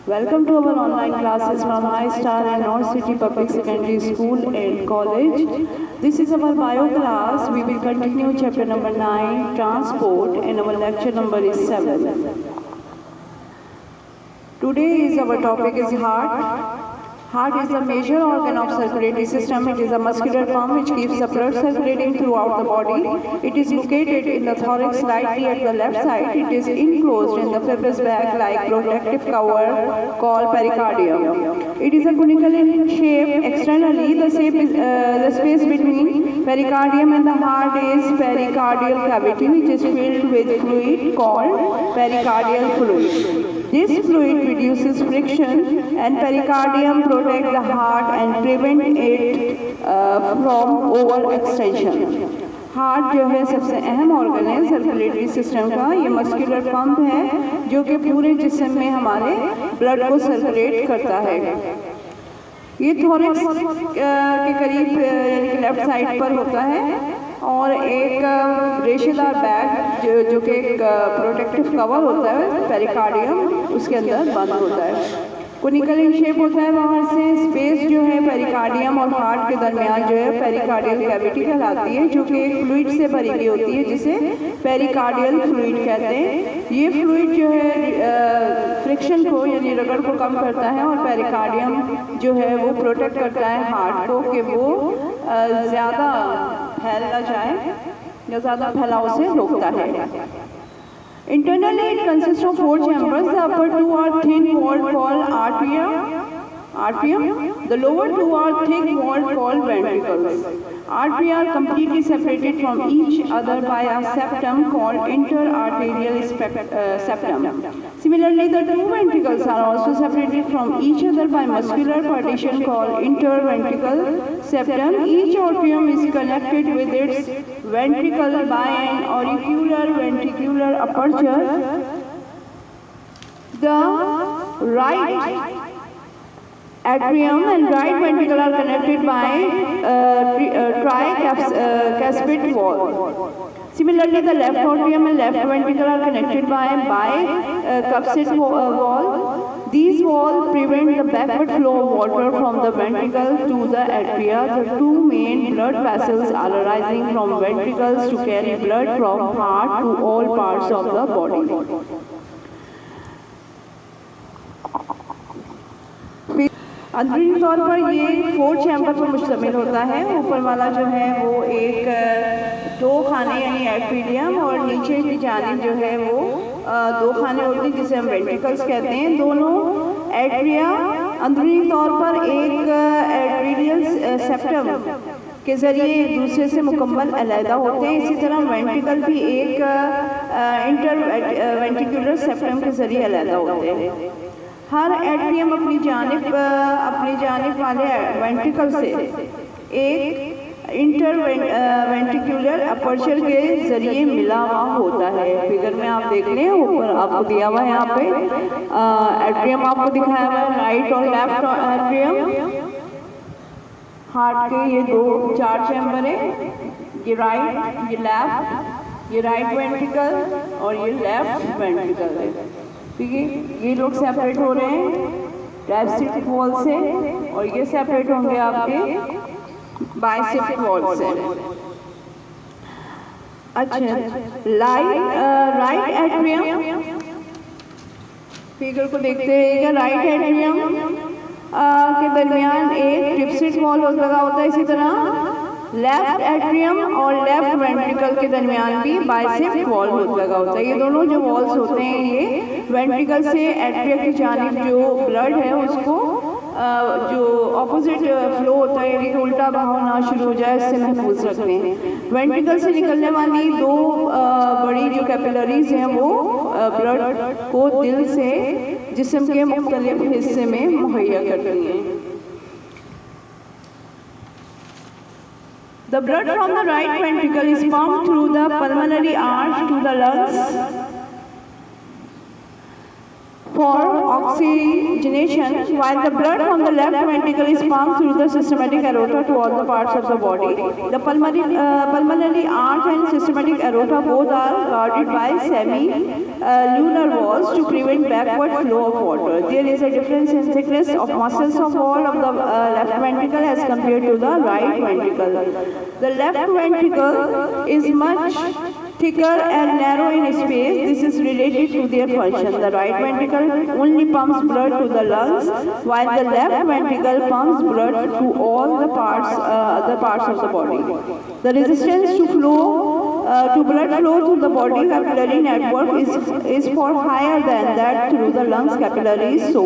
Welcome to our online classes from High Star and North City Public Secondary School and College. This is our bio class. We will continue chapter number 9, Transport, and our lecture number is 7. Today is our topic is heart. Heart is the major organ of circulatory system. It is a muscular pump which keeps the blood circulating throughout the body. It is located in the thorax slightly at the left side. It is enclosed in the fibrous bag like protective cover called pericardium. It is a conical in shape. Externally, the space between pericardium and the heart is pericardial cavity, which is filled with fluid called pericardial fluid. This fluid reduces friction and pericardium protect the heart and prevent it from overextension. Heart जो है सबसे अहम organ है circulatory system का। ये muscular pump है जो कि पूरे जिस्म में हमारे ब्लड को सर्कुलेट करता है। ये थोरेक्स के करीब यानी कि लेफ्ट साइड पर होता है और एक रेशेदार बैग जो कि एक प्रोटेक्टिव कवर होता है पेरिकार्डियम उसके अंदर बंद होता है। कोनिकल इन शेप होता है। बाहर से स्पेस जो है पेरिकार्डियम और हार्ट के दरमियान जो है पेरिकार्डियल कैविटी कहलाती है, जो कि एक फ्लूइड से भरी हुई होती है जिसे पेरिकार्डियल फ्लूइड कहते हैं। ये फ्लूइड जो है फ्रिक्शन को यानी रगड़ को कम करता है और पेरिकार्डियम जो है वो प्रोटेक्ट करता है हार्ट को कि वो ज़्यादा फैल ना जाए या ज़्यादा फैलाव से रोकता है। Internally, it consists of 4 chambers. The upper 2 are thin-walled called atrium. The lower 2 are thick-walled called ventricles. Arteries are completely separated from each other by a septum called interarterial septum. Similarly, the 2 ventricles are also separated from each other by muscular partition called interventricular septum. Each atrium is connected with its ventricle by an auricular ventricular aperture. The right atrium and right ventricle are connected by tricuspid wall. Similarly, the left atrium and left ventricle are connected by bicuspid wall. These walls prevent the backward flow of water from the ventricle to the atria. The 2 main blood vessels are arising from ventricles to carry blood from heart to all parts of the body. अंदरूनी तौर पर ये 4 chamber पर मुश्तमिल होता है। ऊपर वाला जो है वो एक 2 खाने यानी एट्रियम और नीचे की जानिब जो है वो 2 खाने होते हैं जिसे हम वेंट्रिकल्स कहते हैं। दोनों एट्रिया अंदरूनी तौर पर एक एट्रियल सेप्टम के ज़रिए एक दूसरे से मुकम्मल अलहदा होते हैं। इसी तरह वेंट्रिकल भी एक इंटरवेंट्रिकुलर सेप्टम के ज़रिए अलहदा होते हैं। हर एट्रियम अपनी जानिब वाले वेंट्रिकल से एक इंटरवेंट्रिकुलर अपर्चर के जरिए मिला हुआ होता है। फिगर में आप देख लें ऊपर आपको दिया हुआ है, यहाँ पे एट्रियम आपको दिखाया हुआ है, राइट और लेफ्ट एट्रियम। हार्ट के ये 4 चैम्बर है, ये राइट, ये लेफ्ट, ये राइट वेंट्रिकल और ये लेफ्ट वेंट्रिकल है। ठीक है, ये लोग सेपरेट हो रहे हैं ट्राइसेप्टिक वॉल से और ये सेपरेट होंगे आपके बाइसेप्टिक वॉल से। अच्छा, राइट एट्रियम फिगर को देखते रहिएगा। राइट एट्रियम के दरमियान एक ट्रिप्सिड वॉल लगा होता है। इसी तरह लेफ्ट एट्रियम और लेफ्ट वेंट्रिकल के दरमियान भी बाइसेप्ट वॉल लगा होता है। ये दोनों जो वॉल्स होते हैं ये वेंट्रिकल से एट्रिया की जानिब जो ब्लड है उसको जो ऑपोजिट फ्लो होता है यानी कि उल्टा बहाव ना शुरू हो जाए इससे महफूज रखते हैं। वेंट्रिकल से निकलने वाली 2 बड़ी जो कैपिलरीज हैं वो ब्लड को दिल से जिस्म के मुख्तलिफ हिस्से में मुहैया करती हैं। The blood from the right ventricle is pumped through the pulmonary arch to the lungs for oxygenation, while the blood from the left ventricle is pumped through the systematic aorta to all the parts of the body. The pulmonary arch and systematic aorta both are guarded by semi-lunar walls to prevent backward flow of water. There is a difference in thickness of muscles of wall of the left ventricle as compared to the right ventricle. The left ventricle is much thicker and narrow in space. This is related to their function. The right ventricle only pumps blood to the lungs, while the left ventricle pumps blood to all the other parts of the body. The resistance to blood flow through the body capillary network is far higher than that through the lungs capillaries. So,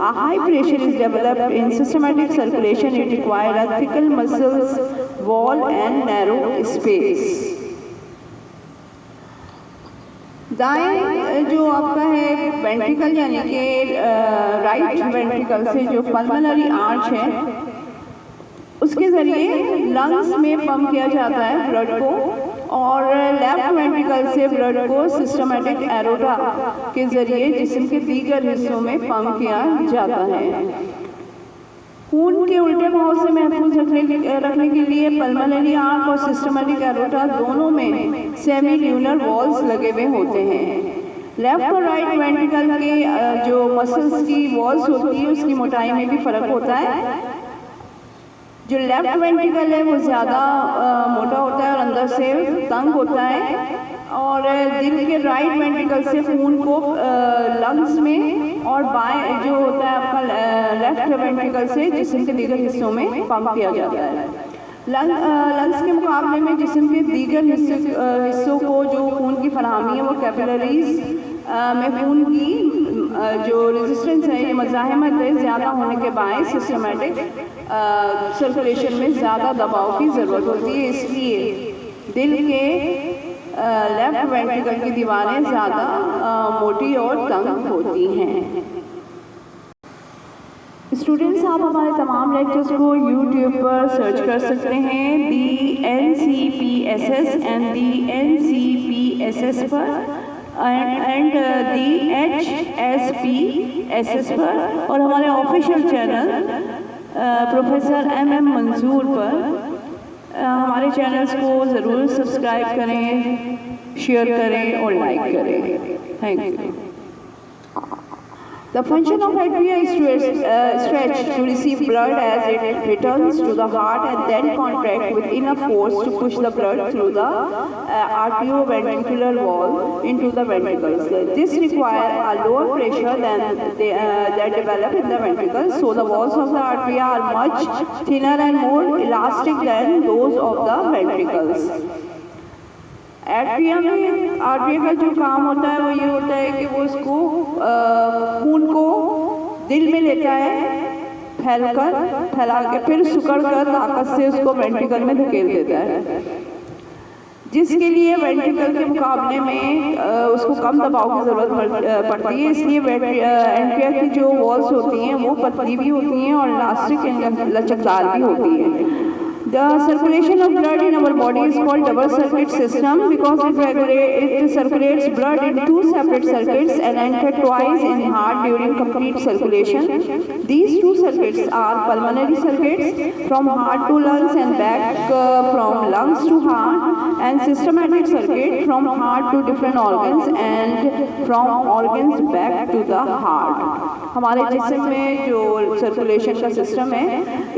a high pressure is developed in systematic circulation. It requires a thicker muscles wall and narrow space. दाएं जो आपका है ventricle यानी कि right ventricle से जो pulmonary arch है उसके ज़रिए लंग्स में पंप किया जाता है ब्लड को, और लेफ्ट वेंट्रिकल से ब्लड को सिस्टमेटिक एरोटा के ज़रिए जिस्म के दीगर हिस्सों में पंप किया जाता है। खून के उल्टे बहाव से महफूज रखने के लिए पल्मोनरी आर्च और सिस्टमेटिक एरोटा दोनों में सेमी ल्यूनर वॉल्स लगे हुए होते हैं। लेफ्ट और राइट वेंट्रिकल के जो मसल्स की वॉल्स होती है उसकी मोटाई में भी फर्क होता है। जो लेफ्ट वेंट्रिकल है वो ज़्यादा मोटा होता है और अंदर से तंग होता है, और दिल के राइट वेंट्रिकल से खून को लंग्स में और बाएं जो होता है आपका लेफ्ट वेंट्रिकल से जिस्म के दीगर हिस्सों में पंप किया जाता है। लंग्स के मुकाबले में जिस्म के दीगर हिस्सों को जो खून की फराहमी है वो कैपिलरीज में खून की जो रेजिस्टेंस है, ये मज़ाहमत है, ज़्यादा होने के बायस सिस्टमेटिक सर्कुलेशन में ज़्यादा दबाव की ज़रूरत होती है। इसलिए दिल के लेफ्ट वेंट्रिकल की दीवारें ज़्यादा मोटी और तंग होती हैं। स्टूडेंट्स, आप हमारे तमाम लेक्चर्स को YouTube पर सर्च कर सकते हैं DNCPSS एंड DNCPSS पर एंड DHSPSS पर, और हमारे official channel professor MM Mansoor पर। हमारे चैनल्स को ज़रूर सब्सक्राइब करें, शेयर करें और लाइक करें। Thank you. The function of atria is to stretch to receive blood as it returns to the heart and then contract with enough force to push the blood through the arterioventricular wall into the ventricles. This requires a lower pressure than that develop in the ventricles, so the walls of the atria are much thinner and more elastic than those of the ventricles. Atria का जो काम होता है वो ये होता है कि वो उसको खून को दिल में लेता है फैला के फिर सिकुड़ कर ताकत से उसको वेंट्रिकल में धकेल देता है, जिसके लिए वेंट्रिकल के मुकाबले में उसको कम दबाव की ज़रूरत पड़ती है। इसलिए एंट्रिया की जो वॉल्स होती हैं वो पतली भी होती हैं और इलास्टिक लचकदार भी होती हैं। The circulation of blood in our body is called double circuit system because it circulates blood in two separate circuits and enter twice in heart during complete circulation. These two circuits are pulmonary circuits from heart to lungs and back from lungs to heart, and systematic circuit from heart to different organs and from organs back to the heart. हमारे जिस्म में जो circulation का system है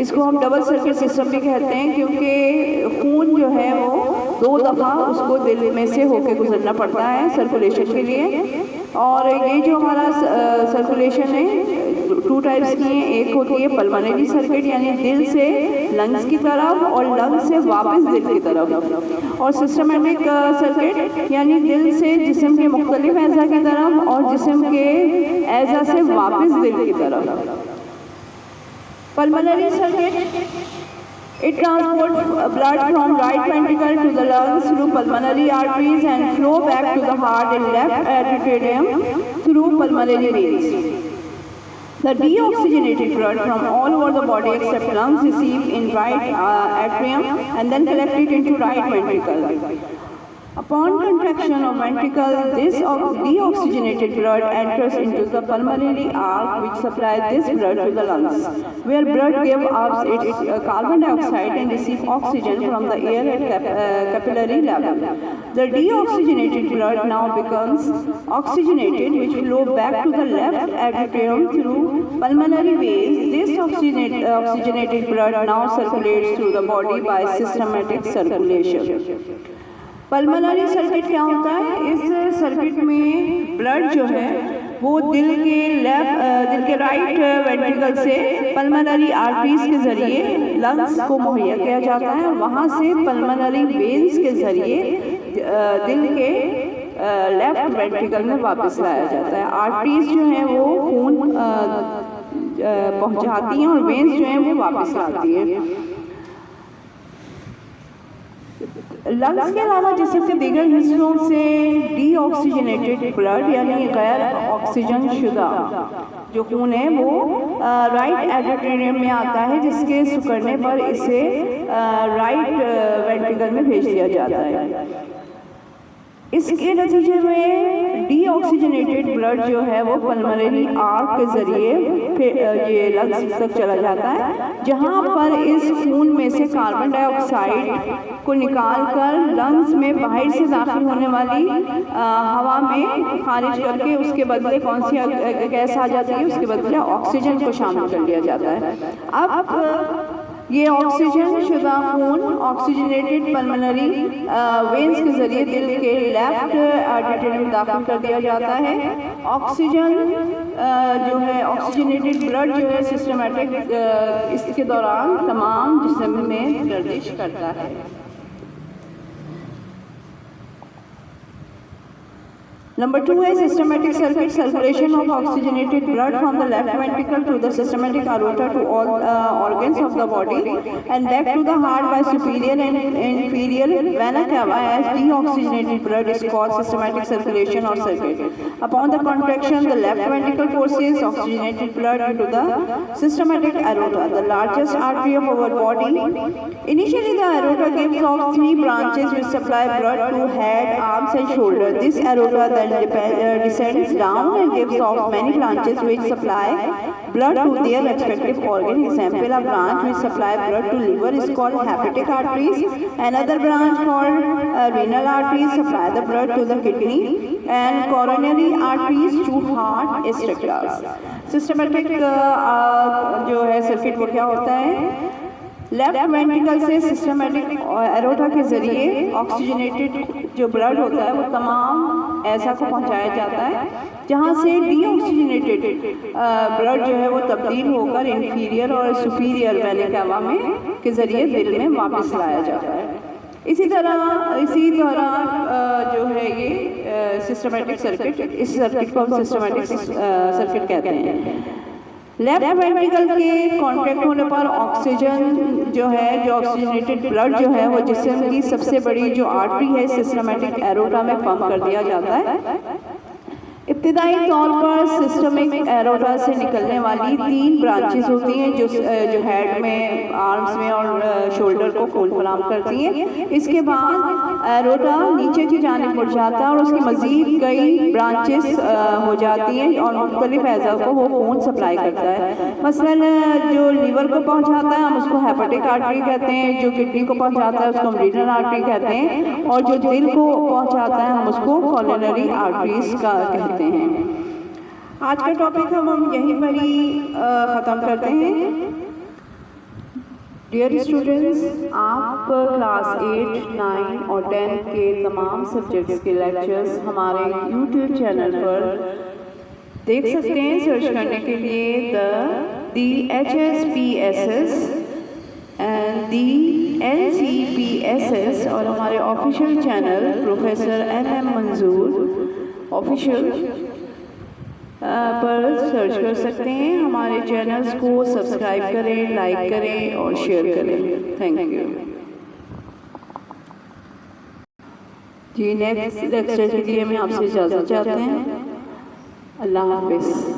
इसको हम double circuit system भी कहते हैं, क्योंकि खून जो है वो दो दफ़ा उसको दिल में से होके गुजरना पड़ता है सर्कुलेशन के लिए। और ये जो हमारा सर्कुलेशन है टू टाइप्स की है। एक होती है पल्मोनरी सर्किट यानी दिल से लंग्स की तरफ और लंग्स से वापस दिल की तरफ, और सिस्टमेटिक सर्किट यानी दिल से जिस्म के मुख्तलिफ एज़ा की तरफ और जिस्म के एज़ा से वापस दिल की तरफ। Pulmonary circuit it transports blood from right ventricle to the lungs through pulmonary arteries and flow back to the heart in left atrium through pulmonary veins. The deoxygenated blood from all over the body except lungs received in right atrium and then collected into right ventricle. Upon contraction of ventricle, this deoxygenated blood enters into the pulmonary arc, which supplies this blood to the lungs, where blood gives up its carbon dioxide and receives oxygen from the air at capillary level. The deoxygenated blood now becomes oxygenated, which flows back to the left atrium through pulmonary veins. This oxygenated blood now circulates through the body by systematic circulation. Pulmonary circuit क्या होता है? इस circuit में blood जो है वो दिल के राइट वेंट्रिकल से पल्मोनरी आर्टरीज के जरिए लंग्स को मुहैया किया जाता है और वहाँ से पल्मोनरी वेन्स के जरिए दिल के लेफ्ट वेंट्रिकल में वापस लाया जाता है। आर्टरीज जो है वो खून पहुँचाती हैं और वेन्स जो है वो वापस लाती है। लंग्स के अलावा जिसम के दीगर हिस्सों से डीऑक्सीजनेटेड ब्लड यानी गैर ऑक्सीजन शुदा जो खून है वो राइट एट्रियम में आता है, जिसके सिकुड़ने पर इसे राइट वेंट्रिकल में भेज दिया जाता है। इसके नतीजे में डीऑक्सीजनेटेड ब्लड जो है वो पल्मोनरी आर्क के जरिए ये लंग्स तक चला जाता है, जहाँ पर इस खून में से कार्बन डाइऑक्साइड को निकालकर लंग्स में बाहर से दाखिल होने वाली हवा में खारिज करके उसके बदले कौन सी गैस आ जाती है, उसके बदले ऑक्सीजन को शामिल कर लिया जाता है। अब ये ऑक्सीजन शुदा खून ऑक्सीजनेटेड पल्मोनरी वेन्स के जरिए दिल के लेफ्ट एट्रियम में दाखिल कर दिया जाता है। ऑक्सीजन जो है ऑक्सीजनेटेड ब्लड जो है सिस्टमेटिक इसके दौरान तमाम जिस्म में गर्दिश करता है। Number 2 is systematic circuit, circulation of oxygenated blood from the left ventricle to the systematic aorta to all organs of the body and back to the heart by superior and inferior vena cava as deoxygenated blood is called systematic circulation or circuit. Upon the contraction, the left ventricle forces oxygenated blood into the systematic aorta, the largest artery of our body. Initially, the aorta gives off 3 branches which supply blood to head, arms and shoulders. This aorta then descends down and gives off many branches which supply blood to their respective organ. Example, a branch which supply blood to liver is called hepatic arteries. Another branch called renal arteries supply the blood to the kidney, and coronary arteries to heart structures. Systematic जो है circuit वो क्या होता है? Left ventricle से systematic aorta के जरिए oxygenated जो ब्लड होता है वो तमाम ऐसा को पहुंचाया जाता है, जहां से डीऑक्सीजनेटेड ब्लड जो है वो तब्दील होकर इंफीरियर और सुपीरियर वेना कावा में के जरिए दिल में वापस लाया जाता है। इसी तरह जो है ये सिस्टमेटिक सर्किट, इस सर्किट को हम सिस्टमेटिक सर्किट कहते हैं। लेफ्ट वेंट्रिकल के कॉन्ट्रैक्ट होने पर ऑक्सीजन जो है जो ऑक्सीजनेटेड ब्लड जो है वो जिस्म की सबसे बड़ी जो आर्टरी है सिस्टमेटिक एरोटा में पंप कर दिया जाता है। इब्तिदाई तौर पर सिस्टमिक एरोटा से निकलने वाली 3 ब्रांचेस होती हैं जो हेड में, आर्म्स में और शोल्डर को खून फराहम करती हैं। इसके बाद एरोटा नीचे की जानिब मुड़ जाता है और उसकी मजीद कई ब्रांचेस हो जाती हैं और मुख्तलिफ अज़ा को वो खून सप्लाई करता है। मसलन जो लीवर को पहुँचाता है हम उसको हेपेटिक आर्टरी कहते हैं, जो किडनी को पहुँचाता है उसको हम रीनल आर्टरी कहते हैं, और जो दिल को पहुँचाता है हम उसको कोरोनरी आर्टरीज का कहते हैं। आज का टॉपिक हम यहीं पर ही ख़त्म करते हैं। डियर स्टूडेंट्स, आप क्लास 8, 9 और 10 के तमाम सब्जेक्ट्स के लेक्चर्स हमारे YouTube चैनल पर देख सकते हैं। सर्च करने के लिए दी HSPSS एंड दी NCPSS और हमारे ऑफिशियल चैनल प्रोफेसर MM मंजूर ऑफिशियल पर सर्च कर सकते हैं। हमारे चैनल्स को सब्सक्राइब करें, लाइक करें और शेयर करें। Thank you ji. Next lecture के लिए मैं आपसे इजाज़त चाहते हैं। अल्लाह हाफिज़।